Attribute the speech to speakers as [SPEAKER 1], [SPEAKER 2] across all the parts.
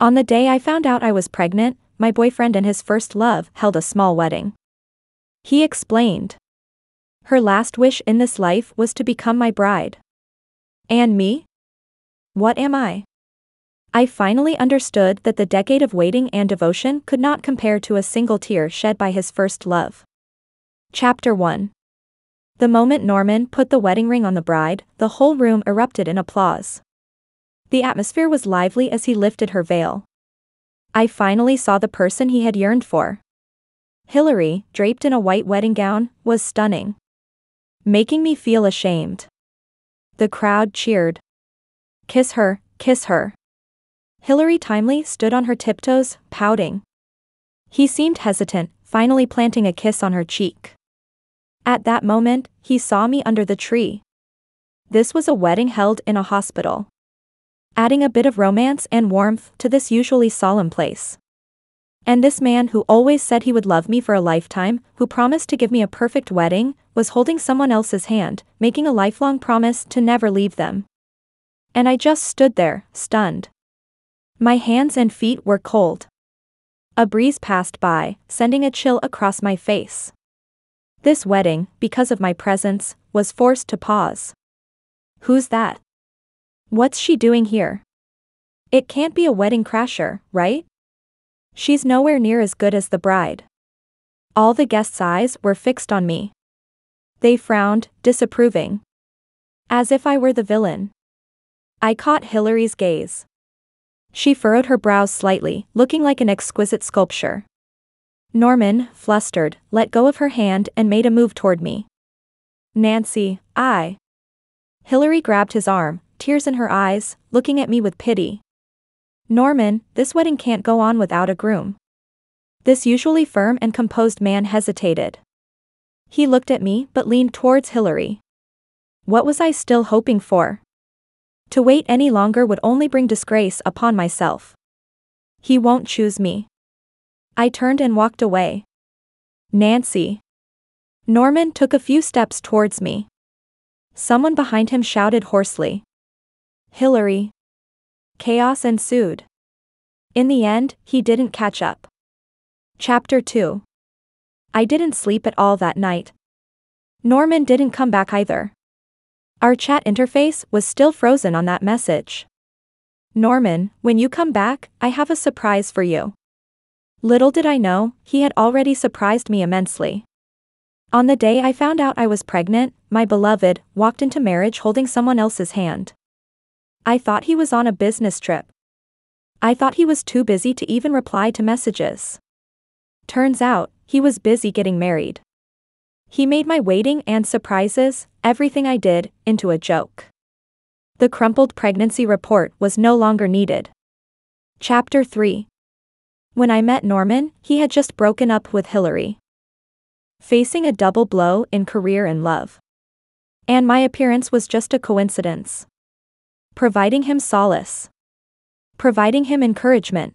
[SPEAKER 1] On the day I found out I was pregnant, my boyfriend and his first love held a small wedding. He explained. Her last wish in this life was to become my bride. And me? What am I? I finally understood that the decade of waiting and devotion could not compare to a single tear shed by his first love. Chapter 1. The moment Norman put the wedding ring on the bride, the whole room erupted in applause. The atmosphere was lively as he lifted her veil. I finally saw the person he had yearned for. Hillary, draped in a white wedding gown, was stunning, making me feel ashamed. The crowd cheered. "Kiss her, kiss her." Hillary timely stood on her tiptoes, pouting. He seemed hesitant, finally planting a kiss on her cheek. At that moment, he saw me under the tree. This was a wedding held in a hospital, adding a bit of romance and warmth to this usually solemn place. And this man who always said he would love me for a lifetime, who promised to give me a perfect wedding, was holding someone else's hand, making a lifelong promise to never leave them. And I just stood there, stunned. My hands and feet were cold. A breeze passed by, sending a chill across my face. This wedding, because of my presence, was forced to pause. Who's that? What's she doing here? It can't be a wedding crasher, right? She's nowhere near as good as the bride. All the guests' eyes were fixed on me. They frowned, disapproving, as if I were the villain. I caught Hillary's gaze. She furrowed her brows slightly, looking like an exquisite sculpture. Norman, flustered, let go of her hand and made a move toward me. "Nancy, I..." Hillary grabbed his arm, tears in her eyes, looking at me with pity. "Norman, this wedding can't go on without a groom." This usually firm and composed man hesitated. He looked at me but leaned towards Hillary. What was I still hoping for? To wait any longer would only bring disgrace upon myself. He won't choose me. I turned and walked away. "Nancy." Norman took a few steps towards me. Someone behind him shouted hoarsely. "Hillary." Chaos ensued. In the end, he didn't catch up. Chapter 2. I didn't sleep at all that night. Norman didn't come back either. Our chat interface was still frozen on that message. "Norman, when you come back, I have a surprise for you." Little did I know, he had already surprised me immensely. On the day I found out I was pregnant, my beloved walked into marriage holding someone else's hand. I thought he was on a business trip. I thought he was too busy to even reply to messages. Turns out, he was busy getting married. He made my waiting and surprises, everything I did, into a joke. The crumpled pregnancy report was no longer needed. Chapter 3. When I met Norman, he had just broken up with Hillary, facing a double blow in career and love. And my appearance was just a coincidence. Providing him solace. Providing him encouragement.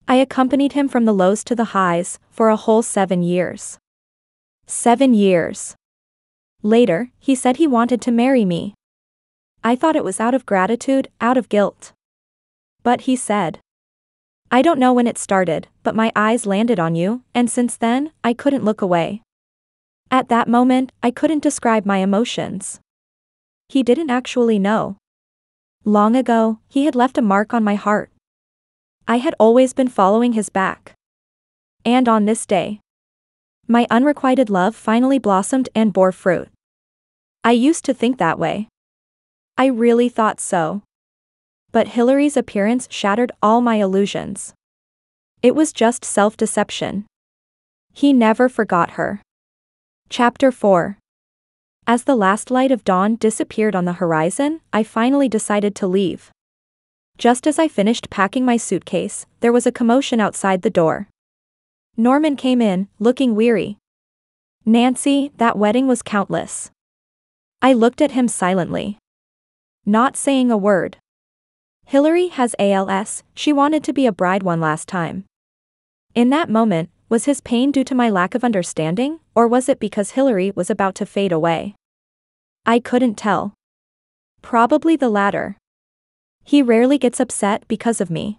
[SPEAKER 1] I accompanied him from the lows to the highs, for a whole 7 years. 7 years. Later, he said he wanted to marry me. I thought it was out of gratitude, out of guilt. But he said, "I don't know when it started, but my eyes landed on you, and since then, I couldn't look away." At that moment, I couldn't describe my emotions. He didn't actually know. Long ago, he had left a mark on my heart. I had always been following his back. And on this day, my unrequited love finally blossomed and bore fruit. I used to think that way. I really thought so. But Hillary's appearance shattered all my illusions. It was just self-deception. He never forgot her. Chapter 4. As the last light of dawn disappeared on the horizon, I finally decided to leave. Just as I finished packing my suitcase, there was a commotion outside the door. Norman came in, looking weary. "Nancy, that wedding was countless." I looked at him silently, not saying a word. "Hillary has ALS, she wanted to be a bride one last time." In that moment, was his pain due to my lack of understanding, or was it because Hillary was about to fade away? I couldn't tell. Probably the latter. He rarely gets upset because of me.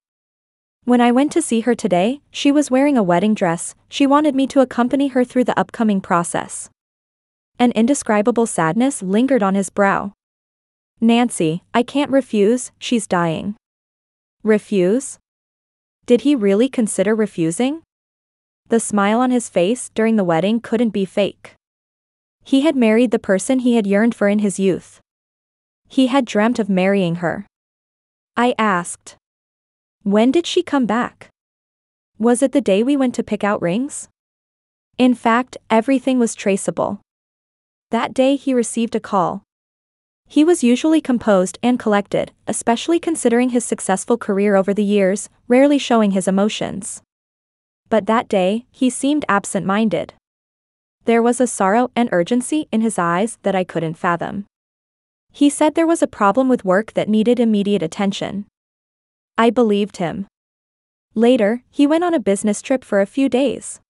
[SPEAKER 1] When I went to see her today, she was wearing a wedding dress. She wanted me to accompany her through the upcoming process. An indescribable sadness lingered on his brow. Nancy, I can't refuse, she's dying. Refuse? Did he really consider refusing? The smile on his face during the wedding couldn't be fake. He had married the person he had yearned for in his youth. He had dreamt of marrying her. I asked. When did she come back? Was it the day we went to pick out rings? In fact, everything was traceable. That day he received a call. He was usually composed and collected, especially considering his successful career over the years, rarely showing his emotions. But that day, he seemed absent-minded. There was a sorrow and urgency in his eyes that I couldn't fathom. He said there was a problem with work that needed immediate attention. I believed him. Later, he went on a business trip for a few days.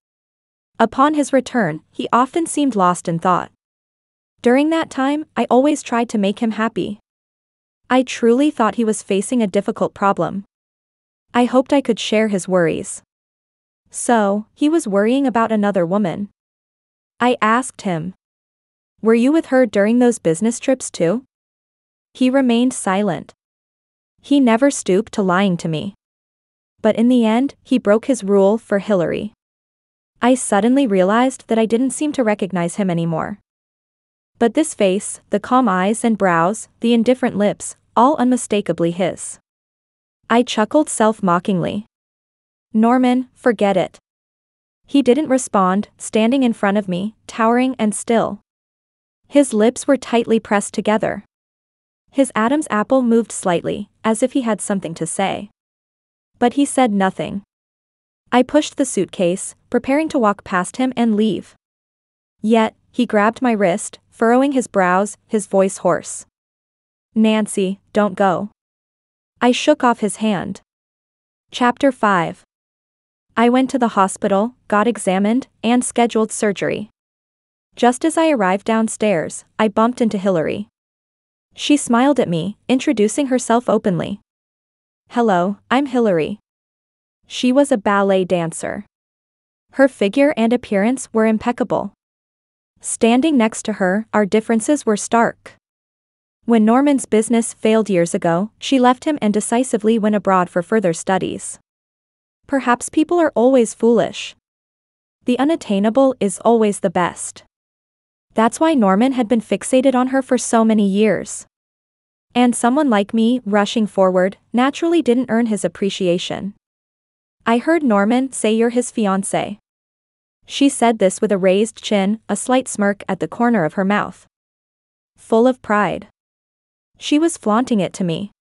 [SPEAKER 1] Upon his return, he often seemed lost in thought. During that time, I always tried to make him happy. I truly thought he was facing a difficult problem. I hoped I could share his worries. So, he was worrying about another woman. I asked him. Were you with her during those business trips too? He remained silent. He never stooped to lying to me. But in the end, he broke his rule for Hillary. I suddenly realized that I didn't seem to recognize him anymore. But this face, the calm eyes and brows, the indifferent lips, all unmistakably his. I chuckled self-mockingly. Norman, forget it. He didn't respond, standing in front of me, towering and still. His lips were tightly pressed together. His Adam's apple moved slightly, as if he had something to say. But he said nothing. I pushed the suitcase, preparing to walk past him and leave. Yet, he grabbed my wrist, furrowing his brows, his voice hoarse. Nancy, don't go. I shook off his hand. Chapter 5. I went to the hospital, got examined, and scheduled surgery. Just as I arrived downstairs, I bumped into Hillary. She smiled at me, introducing herself openly. Hello, I'm Hillary. She was a ballet dancer. Her figure and appearance were impeccable. Standing next to her, our differences were stark. When Norman's business failed years ago, she left him and decisively went abroad for further studies. Perhaps people are always foolish. The unattainable is always the best. That's why Norman had been fixated on her for so many years. And someone like me, rushing forward, naturally didn't earn his appreciation. I heard Norman say you're his fiancé. She said this with a raised chin, a slight smirk at the corner of her mouth. Full of pride. She was flaunting it to me.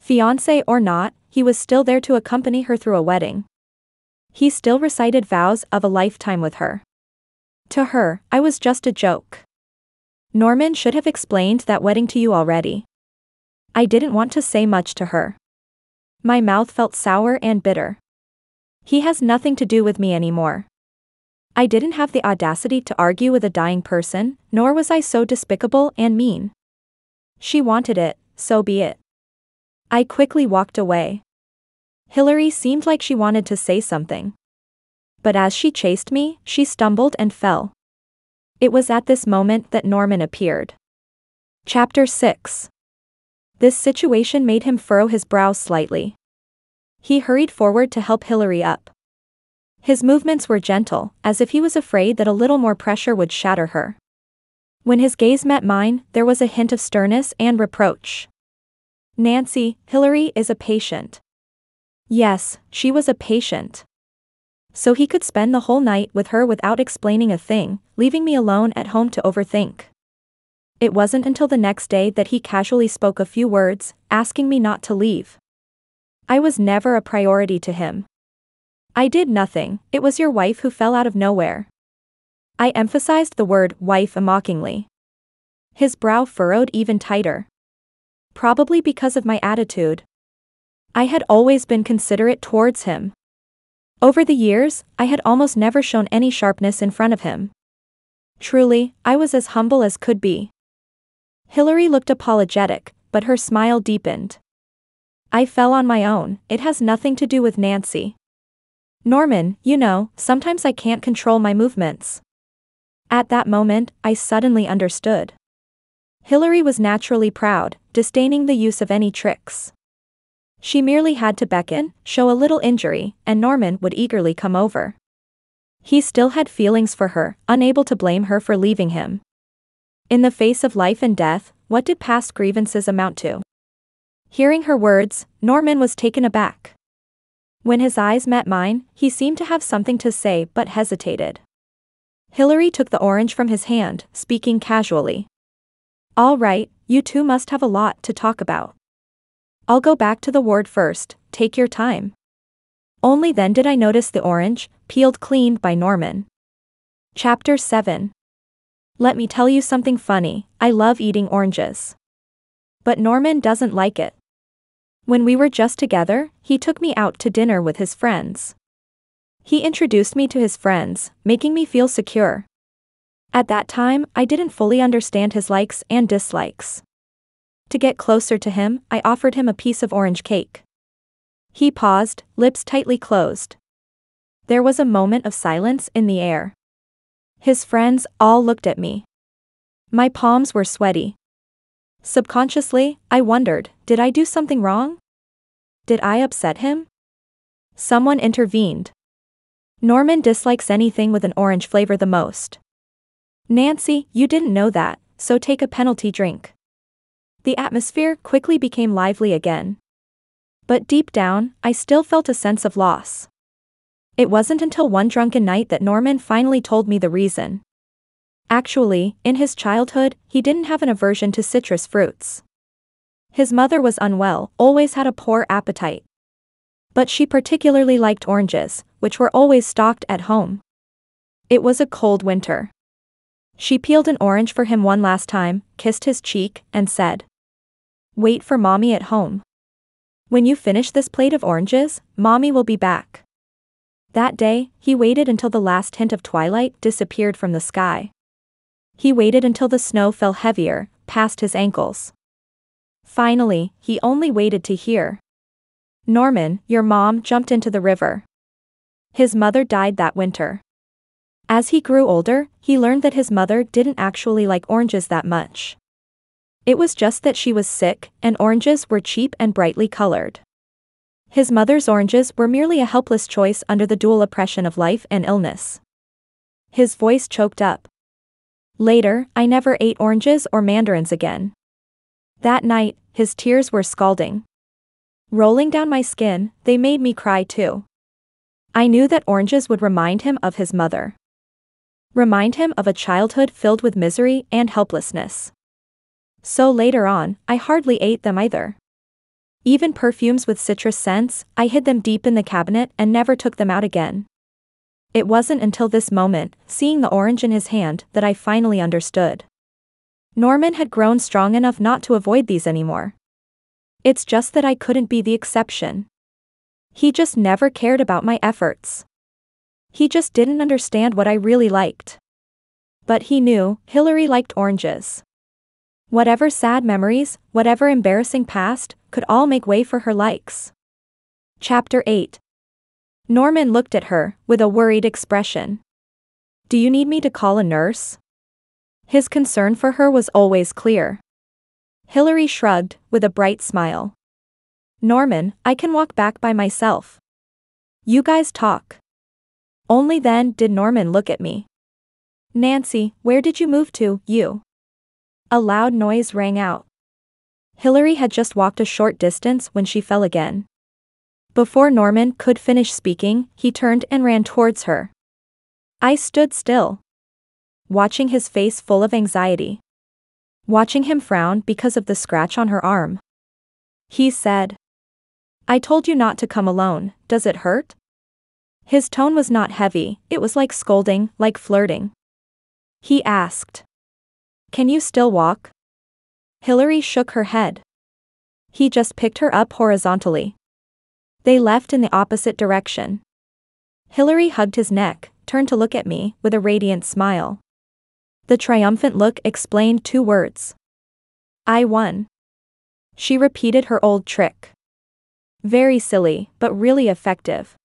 [SPEAKER 1] Fiancé or not, he was still there to accompany her through a wedding. He still recited vows of a lifetime with her. To her, I was just a joke. Norman should have explained that wedding to you already. I didn't want to say much to her. My mouth felt sour and bitter. He has nothing to do with me anymore. I didn't have the audacity to argue with a dying person, nor was I so despicable and mean. She wanted it, so be it. I quickly walked away. Hillary seemed like she wanted to say something. But as she chased me, she stumbled and fell. It was at this moment that Norman appeared. Chapter 6. This situation made him furrow his brows slightly. He hurried forward to help Hillary up. His movements were gentle, as if he was afraid that a little more pressure would shatter her. When his gaze met mine, there was a hint of sternness and reproach. Nancy, Hillary is a patient. Yes, she was a patient. So he could spend the whole night with her without explaining a thing, leaving me alone at home to overthink. It wasn't until the next day that he casually spoke a few words, asking me not to leave. I was never a priority to him. I did nothing, it was your wife who fell out of nowhere. I emphasized the word wife mockingly. His brow furrowed even tighter. Probably because of my attitude. I had always been considerate towards him. Over the years, I had almost never shown any sharpness in front of him. Truly, I was as humble as could be. Hillary looked apologetic, but her smile deepened. I fell on my own, it has nothing to do with Nancy. Norman, sometimes I can't control my movements. At that moment, I suddenly understood. Hillary was naturally proud, disdaining the use of any tricks. She merely had to beckon, show a little injury, and Norman would eagerly come over. He still had feelings for her, unable to blame her for leaving him. In the face of life and death, what did past grievances amount to? Hearing her words, Norman was taken aback. When his eyes met mine, he seemed to have something to say but hesitated. Hillary took the orange from his hand, speaking casually. All right, you two must have a lot to talk about. I'll go back to the ward first, take your time. Only then did I notice the orange, peeled clean by Norman. Chapter 7. Let me tell you something funny, I love eating oranges. But Norman doesn't like it. When we were just together, he took me out to dinner with his friends. He introduced me to his friends, making me feel secure. At that time, I didn't fully understand his likes and dislikes. To get closer to him, I offered him a piece of orange cake. He paused, lips tightly closed. There was a moment of silence in the air. His friends all looked at me. My palms were sweaty. Subconsciously, I wondered, did I do something wrong? Did I upset him? Someone intervened. Norman dislikes anything with an orange flavor the most. Nancy, you didn't know that, so take a penalty drink. The atmosphere quickly became lively again. But deep down, I still felt a sense of loss. It wasn't until one drunken night that Norman finally told me the reason. Actually, in his childhood, he didn't have an aversion to citrus fruits. His mother was unwell, always had a poor appetite. But she particularly liked oranges, which were always stocked at home. It was a cold winter. She peeled an orange for him one last time, kissed his cheek, and said, "Wait for Mommy at home. When you finish this plate of oranges, Mommy will be back." That day, he waited until the last hint of twilight disappeared from the sky. He waited until the snow fell heavier, past his ankles. Finally, he only waited to hear, "Norman, your mom jumped into the river." His mother died that winter. As he grew older, he learned that his mother didn't actually like oranges that much. It was just that she was sick, and oranges were cheap and brightly colored. His mother's oranges were merely a helpless choice under the dual oppression of life and illness. His voice choked up. Later, I never ate oranges or mandarins again. That night, his tears were scalding. Rolling down my skin, they made me cry too. I knew that oranges would remind him of his mother. Remind him of a childhood filled with misery and helplessness. So later on, I hardly ate them either. Even perfumes with citrus scents, I hid them deep in the cabinet and never took them out again. It wasn't until this moment, seeing the orange in his hand, that I finally understood. Norman had grown strong enough not to avoid these anymore. It's just that I couldn't be the exception. He just never cared about my efforts. He just didn't understand what I really liked. But he knew, Hillary liked oranges. Whatever sad memories, whatever embarrassing past, could all make way for her likes. Chapter 8. Norman looked at her, with a worried expression. "Do you need me to call a nurse?" His concern for her was always clear. Hillary shrugged, with a bright smile. "Norman, I can walk back by myself. You guys talk." Only then did Norman look at me. "Nancy, where did you move to, you?" A loud noise rang out. Hillary had just walked a short distance when she fell again. Before Norman could finish speaking, he turned and ran towards her. I stood still, watching his face full of anxiety. Watching him frown because of the scratch on her arm. He said, "I told you not to come alone, does it hurt?" His tone was not heavy, it was like scolding, like flirting. He asked, "Can you still walk?" Hillary shook her head. He just picked her up horizontally. They left in the opposite direction. Hillary hugged his neck, turned to look at me, with a radiant smile. The triumphant look explained 2 words. "I won." She repeated her old trick. Very silly, but really effective.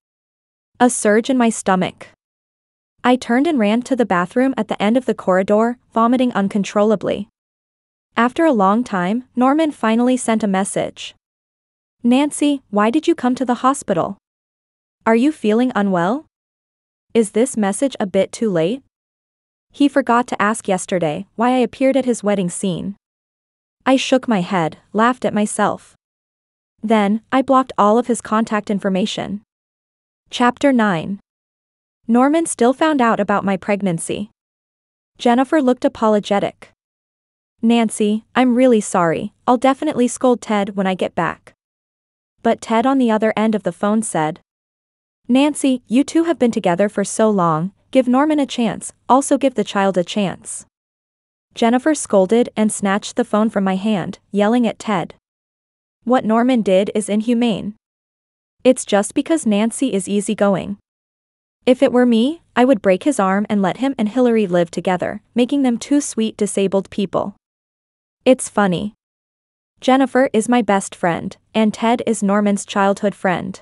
[SPEAKER 1] A surge in my stomach. I turned and ran to the bathroom at the end of the corridor, vomiting uncontrollably. After a long time, Norman finally sent a message. Nancy, why did you come to the hospital? Are you feeling unwell? Is this message a bit too late? He forgot to ask yesterday why I appeared at his wedding scene. I shook my head, laughed at myself. Then, I blocked all of his contact information. Chapter 9. Norman still found out about my pregnancy. Jennifer looked apologetic. Nancy, I'm really sorry, I'll definitely scold Ted when I get back. But Ted on the other end of the phone said, Nancy, you two have been together for so long, give Norman a chance, also give the child a chance. Jennifer scolded and snatched the phone from my hand, yelling at Ted. What Norman did is inhumane. It's just because Nancy is easygoing. If it were me, I would break his arm and let him and Hillary live together, making them two sweet disabled people. It's funny. Jennifer is my best friend, and Ted is Norman's childhood friend.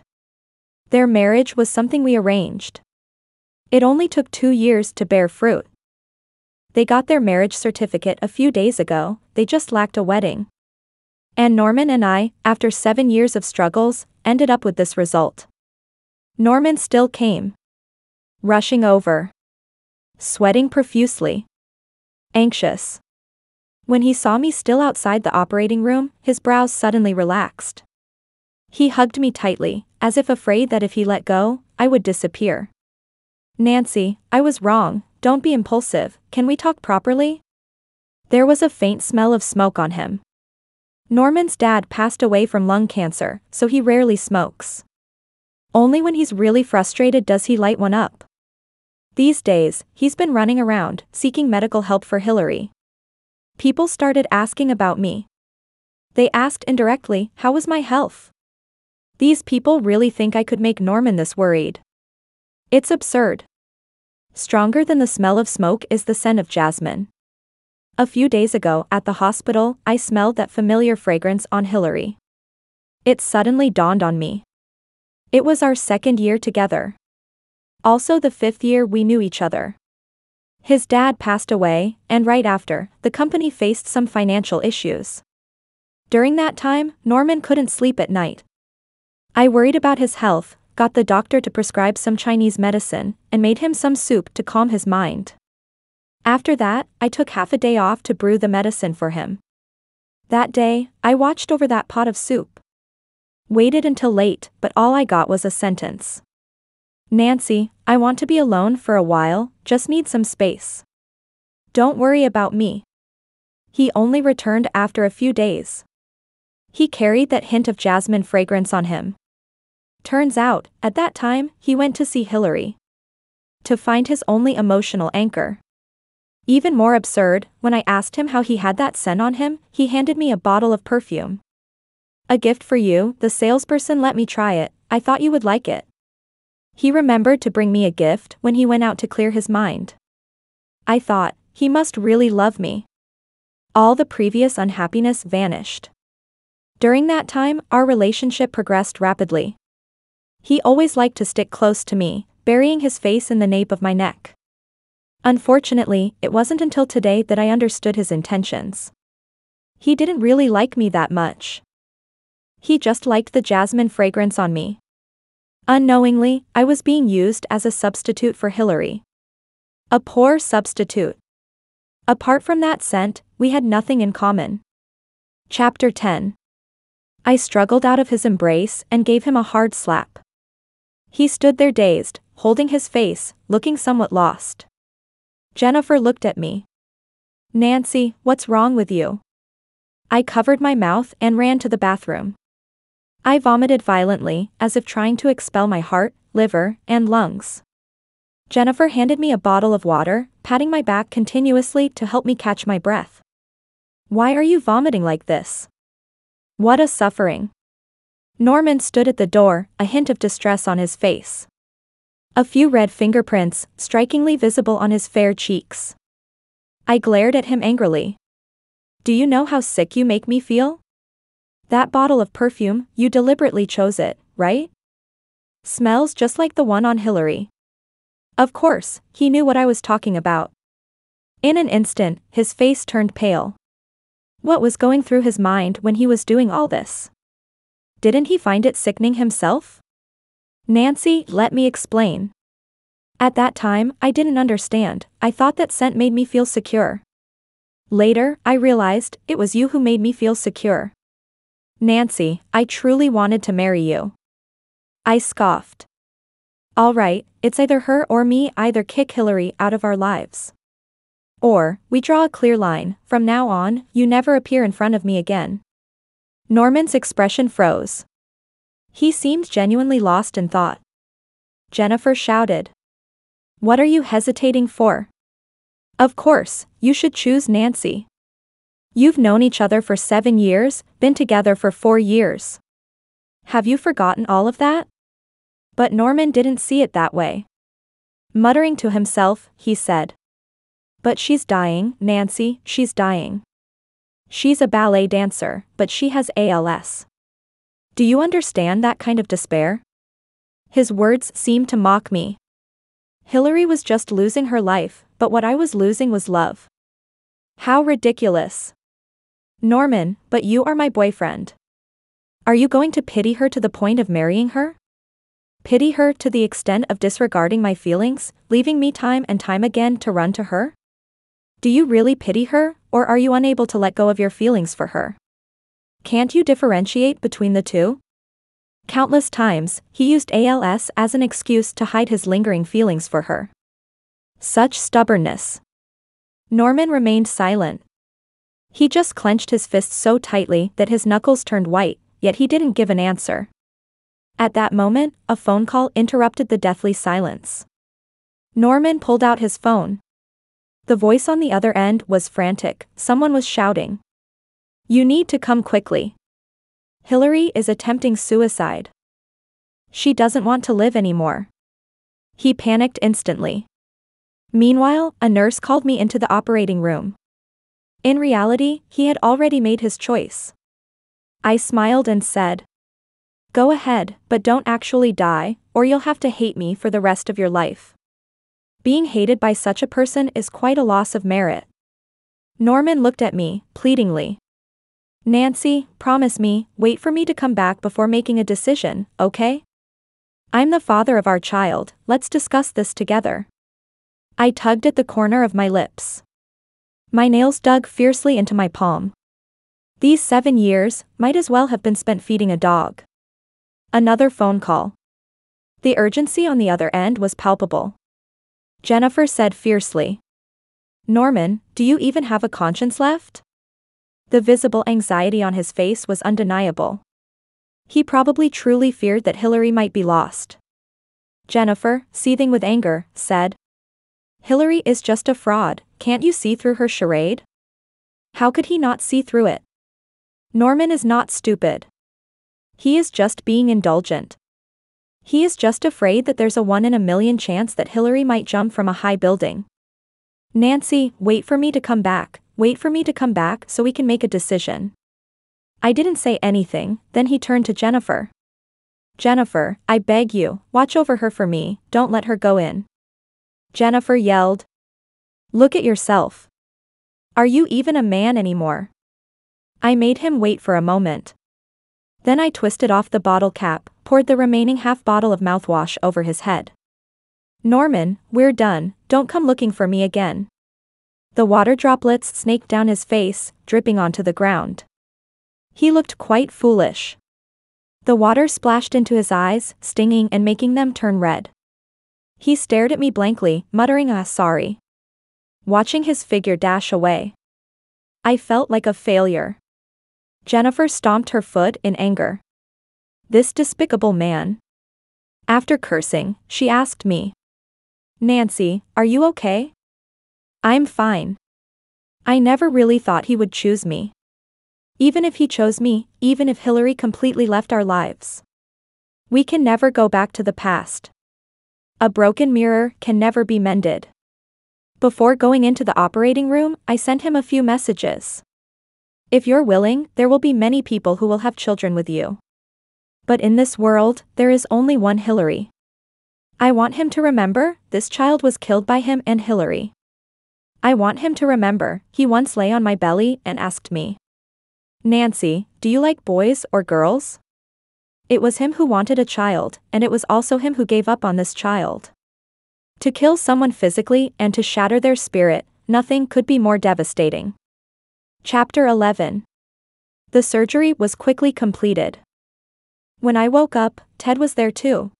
[SPEAKER 1] Their marriage was something we arranged. It only took 2 years to bear fruit. They got their marriage certificate a few days ago, they just lacked a wedding. And Norman and I, after 7 years of struggles, ended up with this result. Norman still came. Rushing over. Sweating profusely. Anxious. When he saw me still outside the operating room, his brows suddenly relaxed. He hugged me tightly, as if afraid that if he let go, I would disappear. Nancy, I was wrong, don't be impulsive, can we talk properly? There was a faint smell of smoke on him. Norman's dad passed away from lung cancer, so he rarely smokes. Only when he's really frustrated does he light one up. These days, he's been running around, seeking medical help for Hillary. People started asking about me. They asked indirectly, how was my health? These people really think I could make Norman this worried. It's absurd. Stronger than the smell of smoke is the scent of jasmine. A few days ago, at the hospital, I smelled that familiar fragrance on Hillary. It suddenly dawned on me. It was our 2nd year together. Also the 5th year we knew each other. His dad passed away, and right after, the company faced some financial issues. During that time, Norman couldn't sleep at night. I worried about his health, got the doctor to prescribe some Chinese medicine, and made him some soup to calm his mind. After that, I took half a day off to brew the medicine for him. That day, I watched over that pot of soup. Waited until late, but all I got was a sentence. Nancy, I want to be alone for a while, just need some space. Don't worry about me. He only returned after a few days. He carried that hint of jasmine fragrance on him. Turns out, at that time, he went to see Hillary. To find his only emotional anchor. Even more absurd, when I asked him how he had that scent on him, he handed me a bottle of perfume. A gift for you, the salesperson let me try it, I thought you would like it. He remembered to bring me a gift when he went out to clear his mind. I thought, he must really love me. All the previous unhappiness vanished. During that time, our relationship progressed rapidly. He always liked to stick close to me, burying his face in the nape of my neck. Unfortunately, it wasn't until today that I understood his intentions. He didn't really like me that much. He just liked the jasmine fragrance on me. Unknowingly, I was being used as a substitute for Hillary. A poor substitute. Apart from that scent, we had nothing in common. Chapter 10. I struggled out of his embrace and gave him a hard slap. He stood there dazed, holding his face, looking somewhat lost. Jennifer looked at me. Nancy, what's wrong with you? I covered my mouth and ran to the bathroom. I vomited violently, as if trying to expel my heart, liver, and lungs. Jennifer handed me a bottle of water, patting my back continuously to help me catch my breath. Why are you vomiting like this? What a suffering. Norman stood at the door, a hint of distress on his face. A few red fingerprints, strikingly visible on his fair cheeks. I glared at him angrily. Do you know how sick you make me feel? That bottle of perfume, you deliberately chose it, right? Smells just like the one on Hillary. Of course, he knew what I was talking about. In an instant, his face turned pale. What was going through his mind when he was doing all this? Didn't he find it sickening himself? Nancy, let me explain. At that time, I didn't understand. I thought that scent made me feel secure. Later, I realized it was you who made me feel secure. Nancy, I truly wanted to marry you. I scoffed. All right, it's either her or me, either kick Hillary out of our lives. Or, we draw a clear line, from now on, you never appear in front of me again. Norman's expression froze. He seemed genuinely lost in thought. Jennifer shouted. What are you hesitating for? Of course, you should choose Nancy. You've known each other for 7 years, been together for 4 years. Have you forgotten all of that? But Norman didn't see it that way. Muttering to himself, he said. But she's dying, Nancy, she's dying. She's a ballet dancer, but she has ALS. Do you understand that kind of despair? His words seemed to mock me. Hillary was just losing her life, but what I was losing was love. How ridiculous. Norman, but you are my boyfriend. Are you going to pity her to the point of marrying her? Pity her to the extent of disregarding my feelings, leaving me time and time again to run to her? Do you really pity her, or are you unable to let go of your feelings for her? Can't you differentiate between the two? Countless times, he used ALS as an excuse to hide his lingering feelings for her. Such stubbornness. Norman remained silent. He just clenched his fists so tightly that his knuckles turned white, yet he didn't give an answer. At that moment, a phone call interrupted the deathly silence. Norman pulled out his phone. The voice on the other end was frantic. Someone was shouting. You need to come quickly. Hillary is attempting suicide. She doesn't want to live anymore. He panicked instantly. Meanwhile, a nurse called me into the operating room. In reality, he had already made his choice. I smiled and said, Go ahead, but don't actually die, or you'll have to hate me for the rest of your life. Being hated by such a person is quite a loss of merit. Norman looked at me, pleadingly. Nancy, promise me, wait for me to come back before making a decision, okay? I'm the father of our child, let's discuss this together. I tugged at the corner of my lips. My nails dug fiercely into my palm. These 7 years might as well have been spent feeding a dog. Another phone call. The urgency on the other end was palpable. Jennifer said fiercely. Norman, do you even have a conscience left? The visible anxiety on his face was undeniable. He probably truly feared that Hillary might be lost. Jennifer, seething with anger, said. Hillary is just a fraud, can't you see through her charade? How could he not see through it? Norman is not stupid. He is just being indulgent. He is just afraid that there's a 1 in a million chance that Hillary might jump from a high building. Nancy, wait for me to come back, so we can make a decision. I didn't say anything, then he turned to Jennifer. Jennifer, I beg you, watch over her for me, don't let her go in. Jennifer yelled. Look at yourself. Are you even a man anymore? I made him wait for a moment. Then I twisted off the bottle cap, poured the remaining half bottle of mouthwash over his head. Norman, we're done, don't come looking for me again. The water droplets snaked down his face, dripping onto the ground. He looked quite foolish. The water splashed into his eyes, stinging and making them turn red. He stared at me blankly, muttering sorry. Watching his figure dash away. I felt like a failure. Jennifer stomped her foot in anger. This despicable man. After cursing, she asked me. Nancy, are you okay? I'm fine. I never really thought he would choose me. Even if he chose me, even if Hillary completely left our lives. We can never go back to the past. A broken mirror can never be mended. Before going into the operating room, I sent him a few messages. If you're willing, there will be many people who will have children with you. But in this world, there is only one Hillary. I want him to remember, this child was killed by him and Hillary. I want him to remember, he once lay on my belly and asked me, Nancy, do you like boys or girls? It was him who wanted a child, and it was also him who gave up on this child. To kill someone physically and to shatter their spirit, nothing could be more devastating. Chapter 11. The surgery was quickly completed. When I woke up, Ted was there too.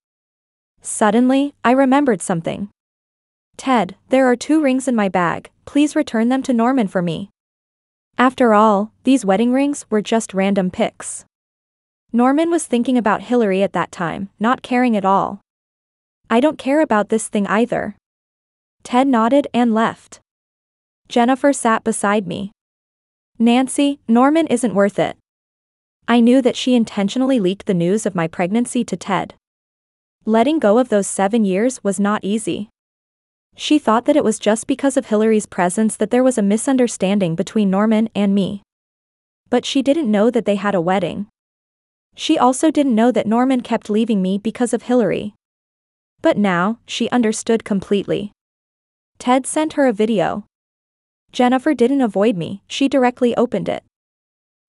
[SPEAKER 1] Suddenly, I remembered something. Ted, there are 2 rings in my bag, please return them to Norman for me. After all, these wedding rings were just random pics. Norman was thinking about Hillary at that time, not caring at all. I don't care about this thing either. Ted nodded and left. Jennifer sat beside me. Nancy, Norman isn't worth it. I knew that she intentionally leaked the news of my pregnancy to Ted. Letting go of those 7 years was not easy. She thought that it was just because of Hillary's presence that there was a misunderstanding between Norman and me. But she didn't know that they had a wedding. She also didn't know that Norman kept leaving me because of Hillary. But now, she understood completely. Ted sent her a video. Jennifer didn't avoid me, she directly opened it.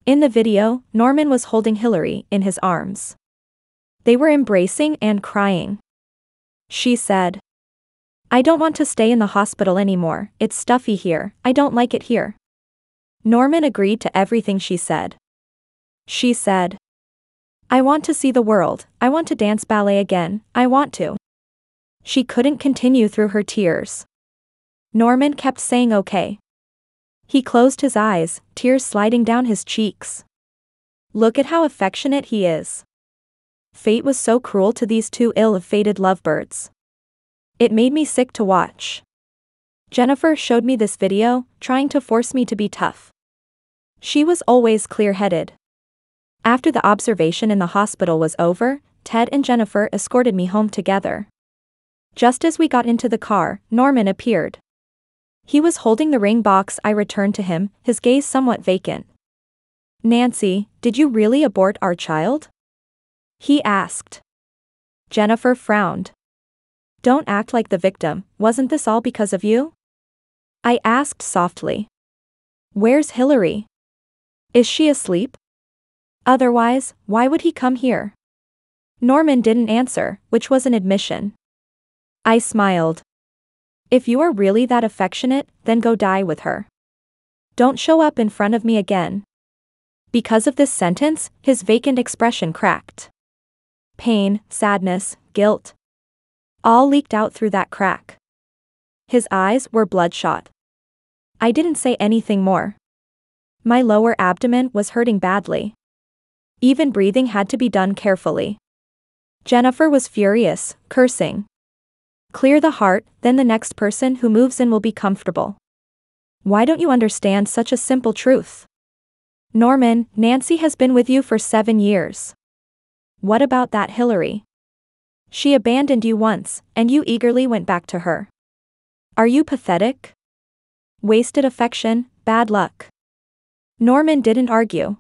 [SPEAKER 1] In the video, Norman was holding Hillary in his arms. They were embracing and crying. She said, I don't want to stay in the hospital anymore, it's stuffy here, I don't like it here. Norman agreed to everything she said. She said, I want to see the world, I want to dance ballet again, I want to. She couldn't continue through her tears. Norman kept saying okay. He closed his eyes, tears sliding down his cheeks. Look at how affectionate he is. Fate was so cruel to these 2 ill-fated lovebirds. It made me sick to watch. Jennifer showed me this video, trying to force me to be tough. She was always clear-headed. After the observation in the hospital was over, Ted and Jennifer escorted me home together. Just as we got into the car, Norman appeared. He was holding the ring box I returned to him, his gaze somewhat vacant. Nancy, did you really abort our child? He asked. Jennifer frowned. Don't act like the victim, wasn't this all because of you? I asked softly. Where's Hillary? Is she asleep? Otherwise, why would he come here? Norman didn't answer, which was an admission. I smiled. If you are really that affectionate, then go die with her. Don't show up in front of me again. Because of this sentence, his vacant expression cracked. Pain, sadness, guilt. All leaked out through that crack. His eyes were bloodshot. I didn't say anything more. My lower abdomen was hurting badly. Even breathing had to be done carefully. Jennifer was furious, cursing. Clear the heart, then the next person who moves in will be comfortable. Why don't you understand such a simple truth? Norman, Nancy has been with you for 7 years. What about that Hillary? She abandoned you once, and you eagerly went back to her. Are you pathetic? Wasted affection, bad luck. Norman didn't argue.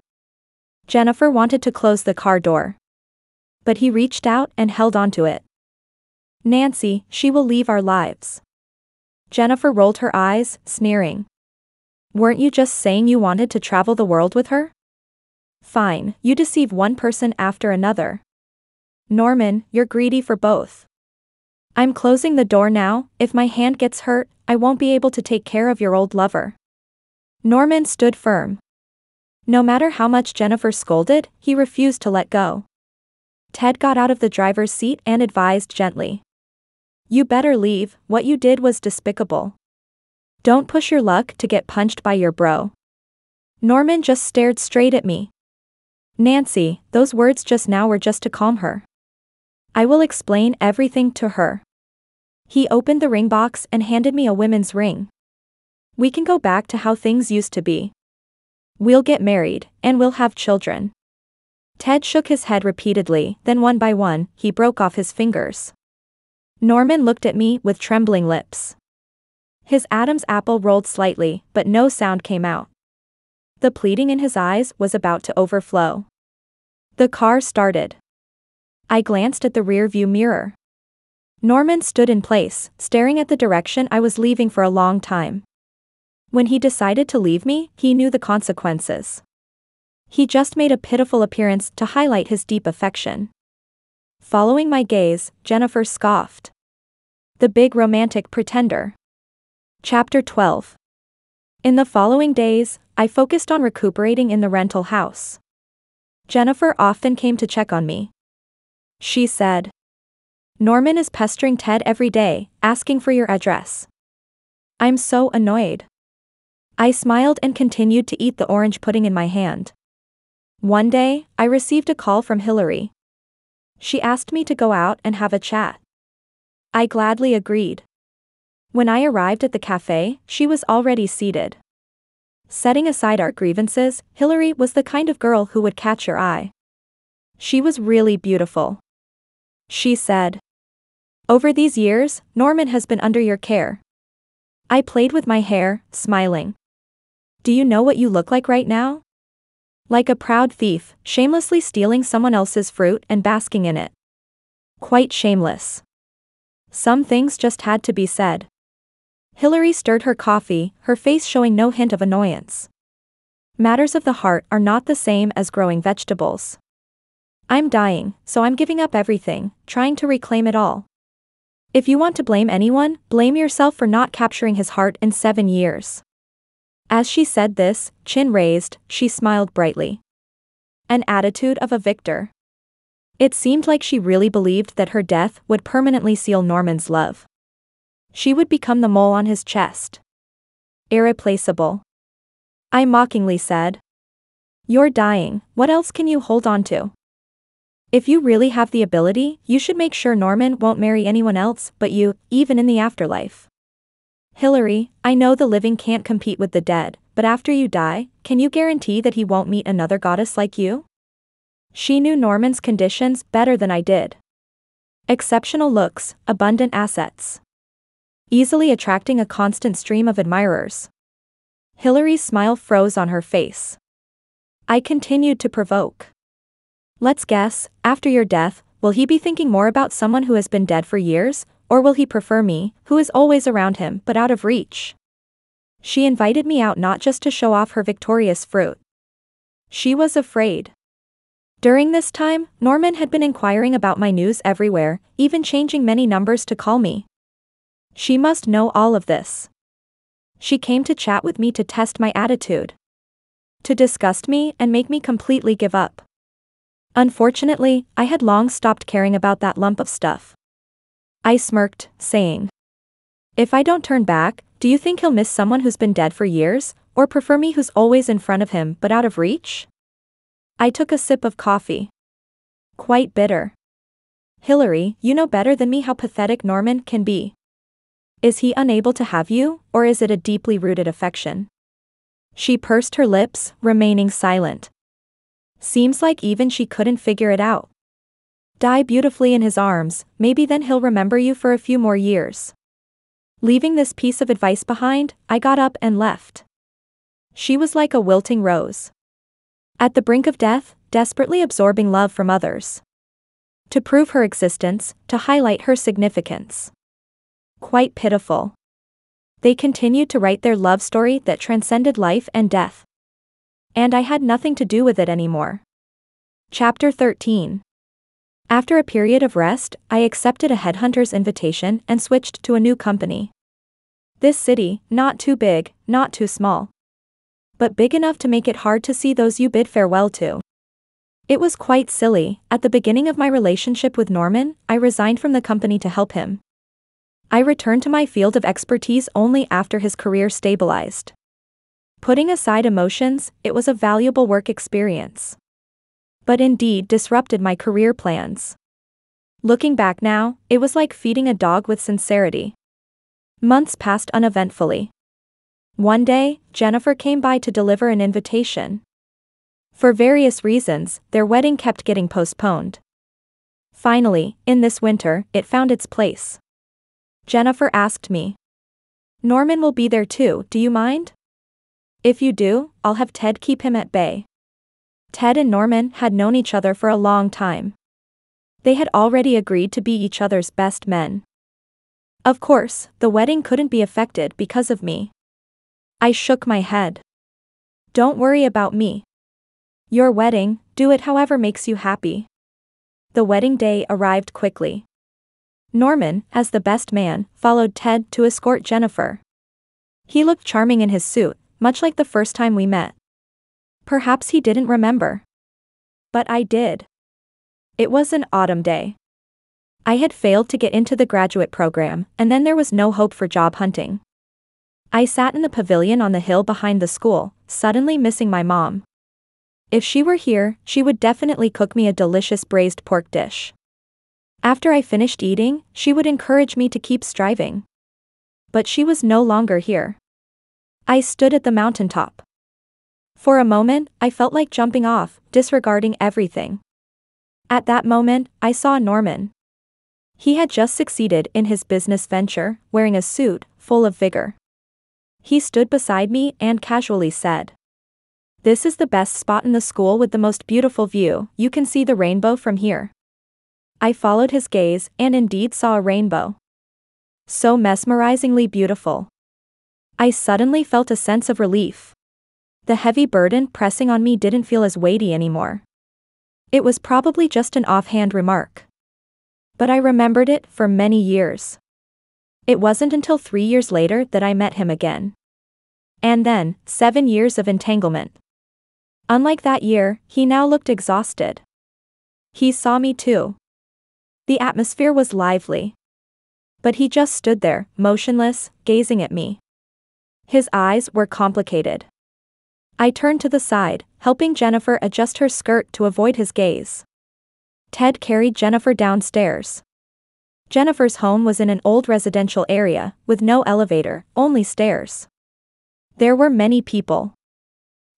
[SPEAKER 1] Jennifer wanted to close the car door. But he reached out and held onto it. Nancy, she will leave our lives. Jennifer rolled her eyes, sneering. Weren't you just saying you wanted to travel the world with her? Fine, you deceive one person after another. Norman, you're greedy for both. I'm closing the door now, if my hand gets hurt, I won't be able to take care of your old lover. Norman stood firm. No matter how much Jennifer scolded, he refused to let go. Ted got out of the driver's seat and advised gently. You better leave, what you did was despicable. Don't push your luck to get punched by your bro. Norman just stared straight at me. Nancy, those words just now were just to calm her. I will explain everything to her. He opened the ring box and handed me a women's ring. We can go back to how things used to be. We'll get married, and we'll have children. Ted shook his head repeatedly, then one by one, he broke off his fingers. Norman looked at me with trembling lips. His Adam's apple rolled slightly, but no sound came out. The pleading in his eyes was about to overflow. The car started. I glanced at the rear-view mirror. Norman stood in place, staring at the direction I was leaving for a long time. When he decided to leave me, he knew the consequences. He just made a pitiful appearance to highlight his deep affection. Following my gaze, Jennifer scoffed. The big romantic pretender. Chapter 12. In the following days, I focused on recuperating in the rental house. Jennifer often came to check on me. She said, "Norman is pestering Ted every day, asking for your address." I'm so annoyed. I smiled and continued to eat the orange pudding in my hand. One day, I received a call from Hillary. She asked me to go out and have a chat. I gladly agreed. When I arrived at the cafe, she was already seated. Setting aside our grievances, Hillary was the kind of girl who would catch your eye. She was really beautiful. She said, "Over these years, Norman has been under your care." I played with my hair, smiling. "Do you know what you look like right now? Like a proud thief, shamelessly stealing someone else's fruit and basking in it. Quite shameless." Some things just had to be said. Hillary stirred her coffee, her face showing no hint of annoyance. Matters of the heart are not the same as growing vegetables. I'm dying, so I'm giving up everything, trying to reclaim it all. If you want to blame anyone, blame yourself for not capturing his heart in 7 years. As she said this, chin raised, she smiled brightly. An attitude of a victor. It seemed like she really believed that her death would permanently seal Norman's love. She would become the mole on his chest. Irreplaceable. I mockingly said, "You're dying, what else can you hold on to? If you really have the ability, you should make sure Norman won't marry anyone else but you, even in the afterlife." Hillary, I know the living can't compete with the dead, but after you die, can you guarantee that he won't meet another goddess like you? She knew Norman's conditions better than I did. Exceptional looks, abundant assets. Easily attracting a constant stream of admirers. Hillary's smile froze on her face. I continued to provoke. "Let's guess, after your death, will he be thinking more about someone who has been dead for years, or will he prefer me, who is always around him but out of reach?" She invited me out not just to show off her victorious fruit. She was afraid. During this time, Norman had been inquiring about my news everywhere, even changing many numbers to call me. She must know all of this. She came to chat with me to test my attitude. To disgust me and make me completely give up. Unfortunately, I had long stopped caring about that lump of stuff. I smirked, saying, "If I don't turn back, do you think he'll miss someone who's been dead for years, or prefer me who's always in front of him but out of reach?" I took a sip of coffee. Quite bitter. "Hillary, you know better than me how pathetic Norman can be. Is he unable to have you, or is it a deeply rooted affection?" She pursed her lips, remaining silent. Seems like even she couldn't figure it out. Die beautifully in his arms, maybe then he'll remember you for a few more years. Leaving this piece of advice behind, I got up and left. She was like a wilting rose. At the brink of death, desperately absorbing love from others. To prove her existence, to highlight her significance. Quite pitiful. They continued to write their love story that transcended life and death. And I had nothing to do with it anymore. Chapter 13. After a period of rest, I accepted a headhunter's invitation and switched to a new company. This city, not too big, not too small. But big enough to make it hard to see those you bid farewell to. It was quite silly. At the beginning of my relationship with Norman, I resigned from the company to help him. I returned to my field of expertise only after his career stabilized. Putting aside emotions, it was a valuable work experience. But indeed disrupted my career plans. Looking back now, it was like feeding a dog with sincerity. Months passed uneventfully. One day, Jennifer came by to deliver an invitation. For various reasons, their wedding kept getting postponed. Finally, in this winter, it found its place. Jennifer asked me, "Norman will be there too, do you mind?" If you do, I'll have Ted keep him at bay. Ted and Norman had known each other for a long time. They had already agreed to be each other's best men. Of course, the wedding couldn't be affected because of me. I shook my head. Don't worry about me. Your wedding, do it however makes you happy. The wedding day arrived quickly. Norman, as the best man, followed Ted to escort Jennifer. He looked charming in his suit, much like the first time we met. Perhaps he didn't remember. But I did. It was an autumn day. I had failed to get into the graduate program, and then there was no hope for job hunting. I sat in the pavilion on the hill behind the school, suddenly missing my mom. If she were here, she would definitely cook me a delicious braised pork dish. After I finished eating, she would encourage me to keep striving. But she was no longer here. I stood at the mountaintop. For a moment, I felt like jumping off, disregarding everything. At that moment, I saw Norman. He had just succeeded in his business venture, wearing a suit, full of vigor. He stood beside me and casually said, "This is the best spot in the school with the most beautiful view, you can see the rainbow from here." I followed his gaze and indeed saw a rainbow. So mesmerizingly beautiful. I suddenly felt a sense of relief. The heavy burden pressing on me didn't feel as weighty anymore. It was probably just an offhand remark. But I remembered it for many years. It wasn't until 3 years later that I met him again. And then, 7 years of entanglement. Unlike that year, he now looked exhausted. He saw me too. The atmosphere was lively. But he just stood there, motionless, gazing at me. His eyes were complicated. I turned to the side, helping Jennifer adjust her skirt to avoid his gaze. Ted carried Jennifer downstairs. Jennifer's home was in an old residential area, with no elevator, only stairs. There were many people.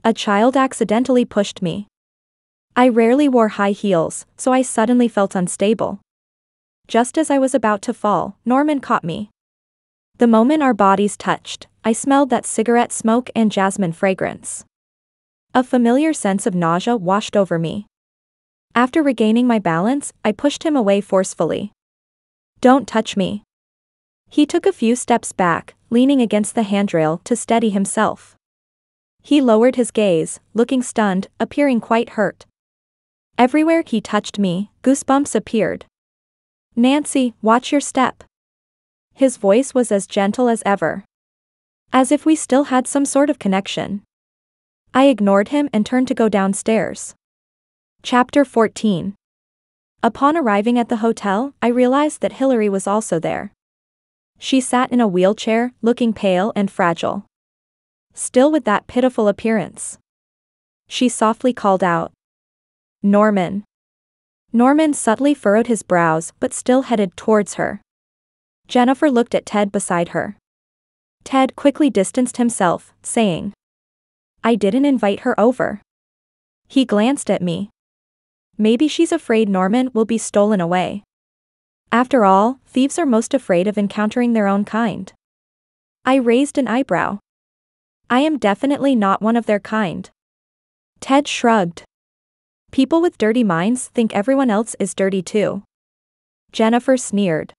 [SPEAKER 1] A child accidentally pushed me. I rarely wore high heels, so I suddenly felt unstable. Just as I was about to fall, Norman caught me. The moment our bodies touched, I smelled that cigarette smoke and jasmine fragrance. A familiar sense of nausea washed over me. After regaining my balance, I pushed him away forcefully. "Don't touch me." He took a few steps back, leaning against the handrail to steady himself. He lowered his gaze, looking stunned, appearing quite hurt. Everywhere he touched me, goosebumps appeared. "Nancy, watch your step." His voice was as gentle as ever. As if we still had some sort of connection. I ignored him and turned to go downstairs. Chapter 14. Upon arriving at the hotel, I realized that Hillary was also there. She sat in a wheelchair, looking pale and fragile. Still with that pitiful appearance. She softly called out, "Norman." Norman subtly furrowed his brows but still headed towards her. Jennifer looked at Ted beside her. Ted quickly distanced himself, saying, "I didn't invite her over." He glanced at me. Maybe she's afraid Norman will be stolen away. After all, thieves are most afraid of encountering their own kind. I raised an eyebrow. I am definitely not one of their kind. Ted shrugged. People with dirty minds think everyone else is dirty too. Jennifer sneered.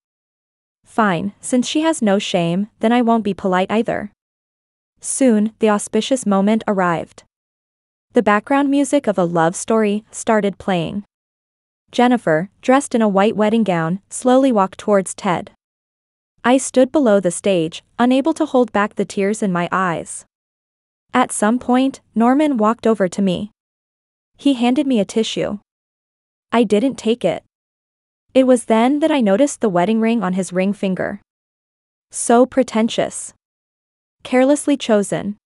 [SPEAKER 1] Fine, since she has no shame, then I won't be polite either. Soon, the auspicious moment arrived. The background music of a love story started playing. Jennifer, dressed in a white wedding gown, slowly walked towards Ted. I stood below the stage, unable to hold back the tears in my eyes. At some point, Norman walked over to me. He handed me a tissue. I didn't take it. It was then that I noticed the wedding ring on his ring finger. So pretentious. Carelessly chosen.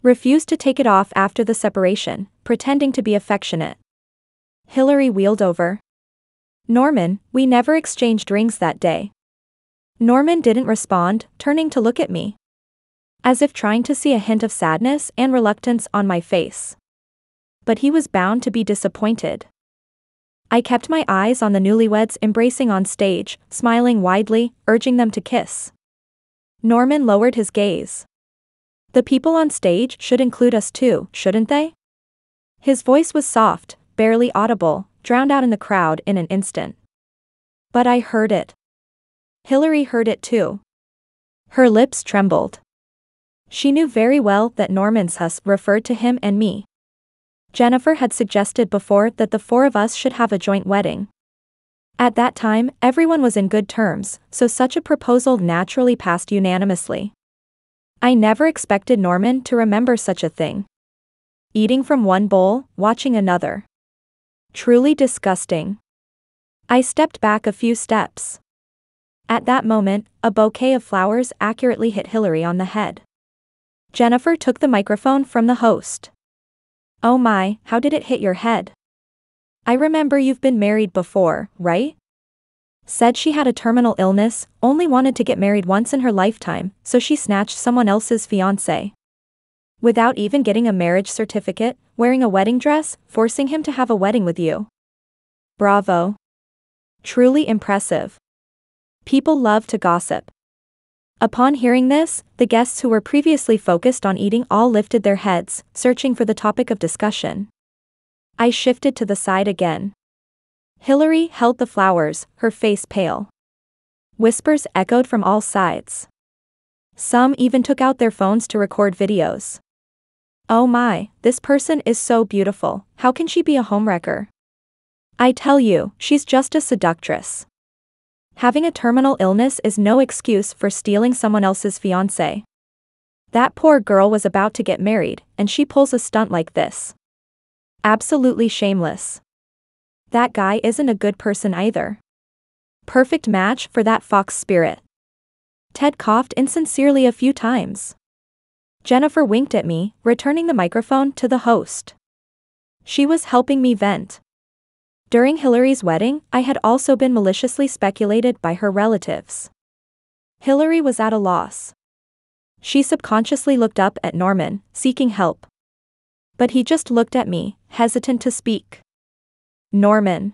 [SPEAKER 1] Refused to take it off after the separation, pretending to be affectionate. Hillary wheeled over. "Norman, we never exchanged rings that day." Norman didn't respond, turning to look at me. As if trying to see a hint of sadness and reluctance on my face. But he was bound to be disappointed. I kept my eyes on the newlyweds embracing on stage, smiling widely, urging them to kiss. Norman lowered his gaze. The people on stage should include us too, shouldn't they? His voice was soft, barely audible, drowned out in the crowd in an instant. But I heard it. Hillary heard it too. Her lips trembled. She knew very well that Norman's hus referred to him and me. Jennifer had suggested before that the four of us should have a joint wedding. At that time, everyone was in good terms, so such a proposal naturally passed unanimously. I never expected Norman to remember such a thing. Eating from one bowl, watching another. Truly disgusting. I stepped back a few steps. At that moment, a bouquet of flowers accurately hit Hillary on the head. Jennifer took the microphone from the host. "Oh my, how did it hit your head? I remember you've been married before, right?" Said she had a terminal illness, only wanted to get married once in her lifetime, so she snatched someone else's fiancé. Without even getting a marriage certificate, wearing a wedding dress, forcing him to have a wedding with you. Bravo. Truly impressive. People love to gossip. Upon hearing this, the guests who were previously focused on eating all lifted their heads, searching for the topic of discussion. I shifted to the side again. Hillary held the flowers, her face pale. Whispers echoed from all sides. Some even took out their phones to record videos. "Oh my, this person is so beautiful, how can she be a homewrecker? I tell you, she's just a seductress." Having a terminal illness is no excuse for stealing someone else's fiancé. That poor girl was about to get married, and she pulls a stunt like this. Absolutely shameless. That guy isn't a good person either. Perfect match for that fox spirit. Ted coughed insincerely a few times. Jennifer winked at me, returning the microphone to the host. She was helping me vent. During Hillary's wedding, I had also been maliciously speculated by her relatives. Hillary was at a loss. She subconsciously looked up at Norman, seeking help. But he just looked at me, hesitant to speak. Norman.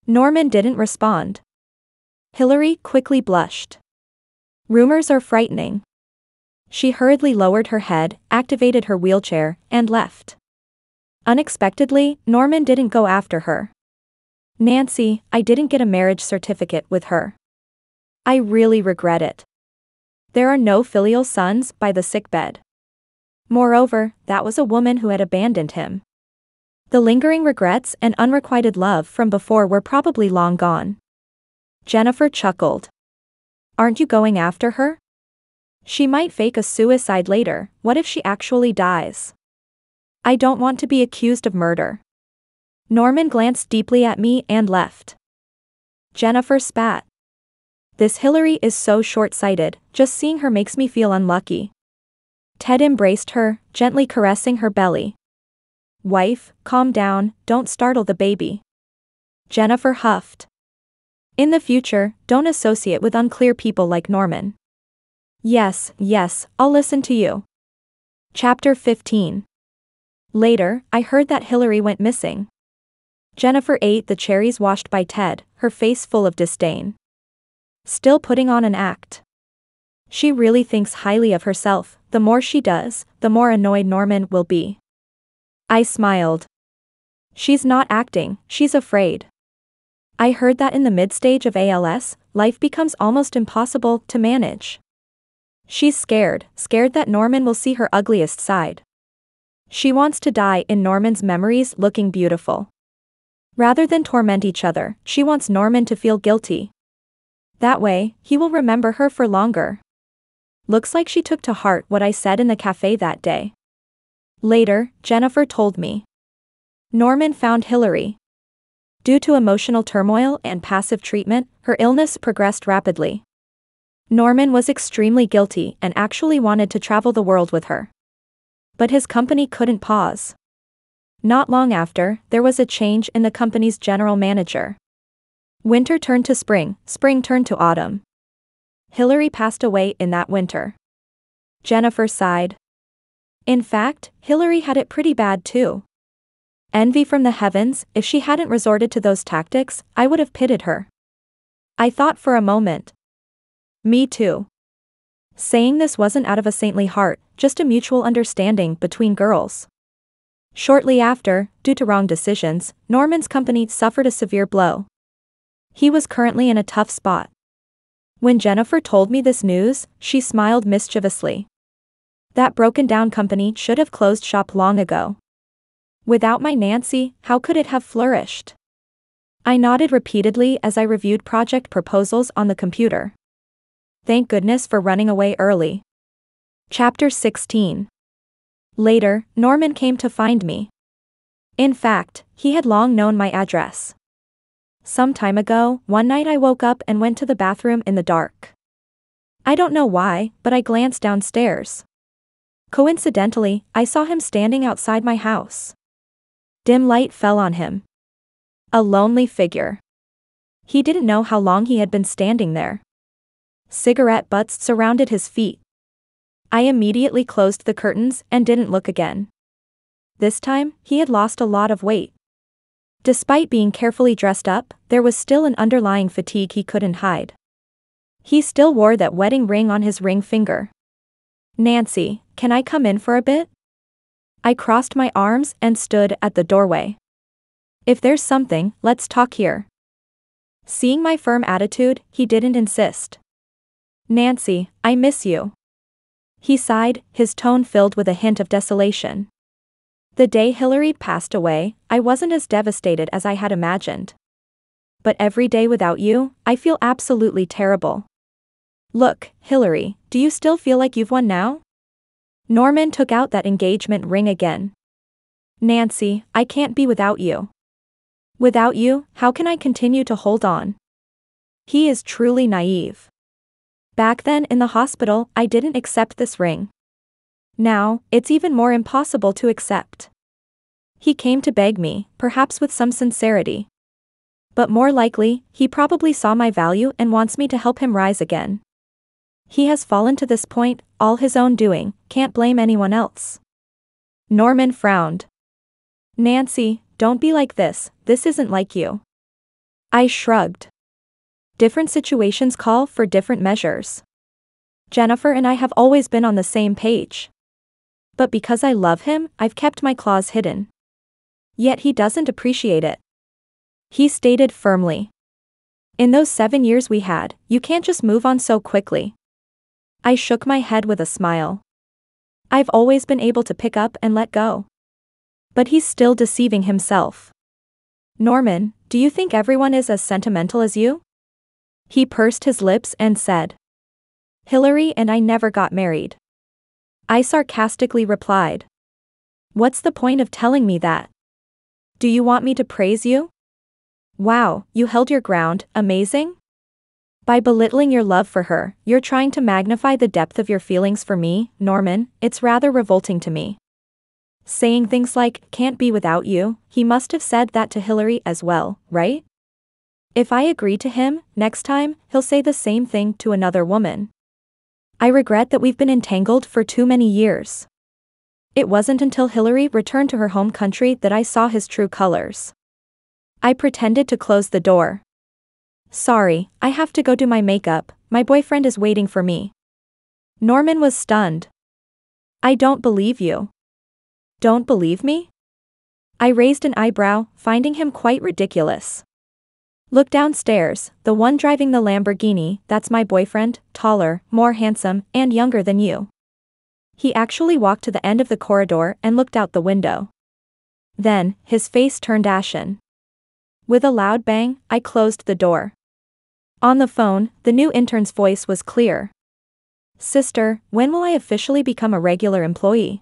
[SPEAKER 1] Norman didn't respond. Hillary quickly blushed. Rumors are frightening. She hurriedly lowered her head, activated her wheelchair, and left. Unexpectedly, Norman didn't go after her. "Nancy, I didn't get a marriage certificate with her. I really regret it. There are no filial sons by the sickbed. Moreover, that was a woman who had abandoned him. The lingering regrets and unrequited love from before were probably long gone." Jennifer chuckled. "Aren't you going after her? She might fake a suicide later, what if she actually dies? I don't want to be accused of murder." Norman glanced deeply at me and left. Jennifer spat. "This Hillary is so short-sighted, just seeing her makes me feel unlucky." Ted embraced her, gently caressing her belly. "Wife, calm down, don't startle the baby." Jennifer huffed. "In the future, don't associate with unclear people like Norman." Yes, I'll listen to you." Chapter 15. Later, I heard that Hillary went missing. Jennifer ate the cherries washed by Ted, her face full of disdain. Still putting on an act. She really thinks highly of herself, the more she does, the more annoyed Norman will be. I smiled. She's not acting, she's afraid. I heard that in the mid-stage of ALS, life becomes almost impossible to manage. She's scared that Norman will see her ugliest side. She wants to die in Norman's memories looking beautiful. Rather than torment each other, she wants Norman to feel guilty. That way, he will remember her for longer. Looks like she took to heart what I said in the cafe that day. Later, Jennifer told me. Norman found Hillary. Due to emotional turmoil and passive treatment, her illness progressed rapidly. Norman was extremely guilty and actually wanted to travel the world with her. But his company couldn't pause. Not long after, there was a change in the company's general manager. Winter turned to spring, spring turned to autumn. Hillary passed away in that winter. Jennifer sighed. In fact, Hillary had it pretty bad too. Envy from the heavens, if she hadn't resorted to those tactics, I would have pitied her. I thought for a moment. Me too. Saying this wasn't out of a saintly heart, just a mutual understanding between girls. Shortly after, due to wrong decisions, Norman's company suffered a severe blow. He was currently in a tough spot. When Jennifer told me this news, she smiled mischievously. That broken-down company should have closed shop long ago. Without my Nancy, how could it have flourished? I nodded repeatedly as I reviewed project proposals on the computer. Thank goodness for running away early. Chapter 16. Later, Norman came to find me. In fact, he had long known my address. Some time ago, one night I woke up and went to the bathroom in the dark. I don't know why, but I glanced downstairs. Coincidentally, I saw him standing outside my house. Dim light fell on him. A lonely figure. He didn't know how long he had been standing there. Cigarette butts surrounded his feet. I immediately closed the curtains and didn't look again. This time, he had lost a lot of weight. Despite being carefully dressed up, there was still an underlying fatigue he couldn't hide. He still wore that wedding ring on his ring finger. Nancy, can I come in for a bit? I crossed my arms and stood at the doorway. If there's something, let's talk here. Seeing my firm attitude, he didn't insist. Nancy, I miss you. He sighed, his tone filled with a hint of desolation. The day Hillary passed away, I wasn't as devastated as I had imagined. But every day without you, I feel absolutely terrible. Look, Hillary, do you still feel like you've won now? Norman took out that engagement ring again. Nancy, I can't be without you. Without you, how can I continue to hold on? He is truly naive. Back then in the hospital, I didn't accept this ring. Now, it's even more impossible to accept. He came to beg me, perhaps with some sincerity. But more likely, he probably saw my value and wants me to help him rise again. He has fallen to this point, all his own doing, can't blame anyone else. Norman frowned. Nancy, don't be like this isn't like you. I shrugged. Different situations call for different measures. Jennifer and I have always been on the same page. But because I love him, I've kept my claws hidden. Yet he doesn't appreciate it. He stated firmly. In those 7 years we had, you can't just move on so quickly. I shook my head with a smile. I've always been able to pick up and let go. But he's still deceiving himself. Norman, do you think everyone is as sentimental as you? He pursed his lips and said. Hillary and I never got married. I sarcastically replied. What's the point of telling me that? Do you want me to praise you? Wow, you held your ground, amazing? By belittling your love for her, you're trying to magnify the depth of your feelings for me, Norman, it's rather revolting to me. Saying things like, can't be without you, he must have said that to Hillary as well, right? If I agree to him, next time, he'll say the same thing to another woman. I regret that we've been entangled for too many years. It wasn't until Hillary returned to her home country that I saw his true colors. I pretended to close the door. Sorry, I have to go do my makeup, my boyfriend is waiting for me. Norman was stunned. I don't believe you. Don't believe me? I raised an eyebrow, finding him quite ridiculous. Look downstairs, the one driving the Lamborghini, that's my boyfriend, taller, more handsome, and younger than you. He actually walked to the end of the corridor and looked out the window. Then, his face turned ashen. With a loud bang, I closed the door. On the phone, the new intern's voice was clear. Sister, when will I officially become a regular employee?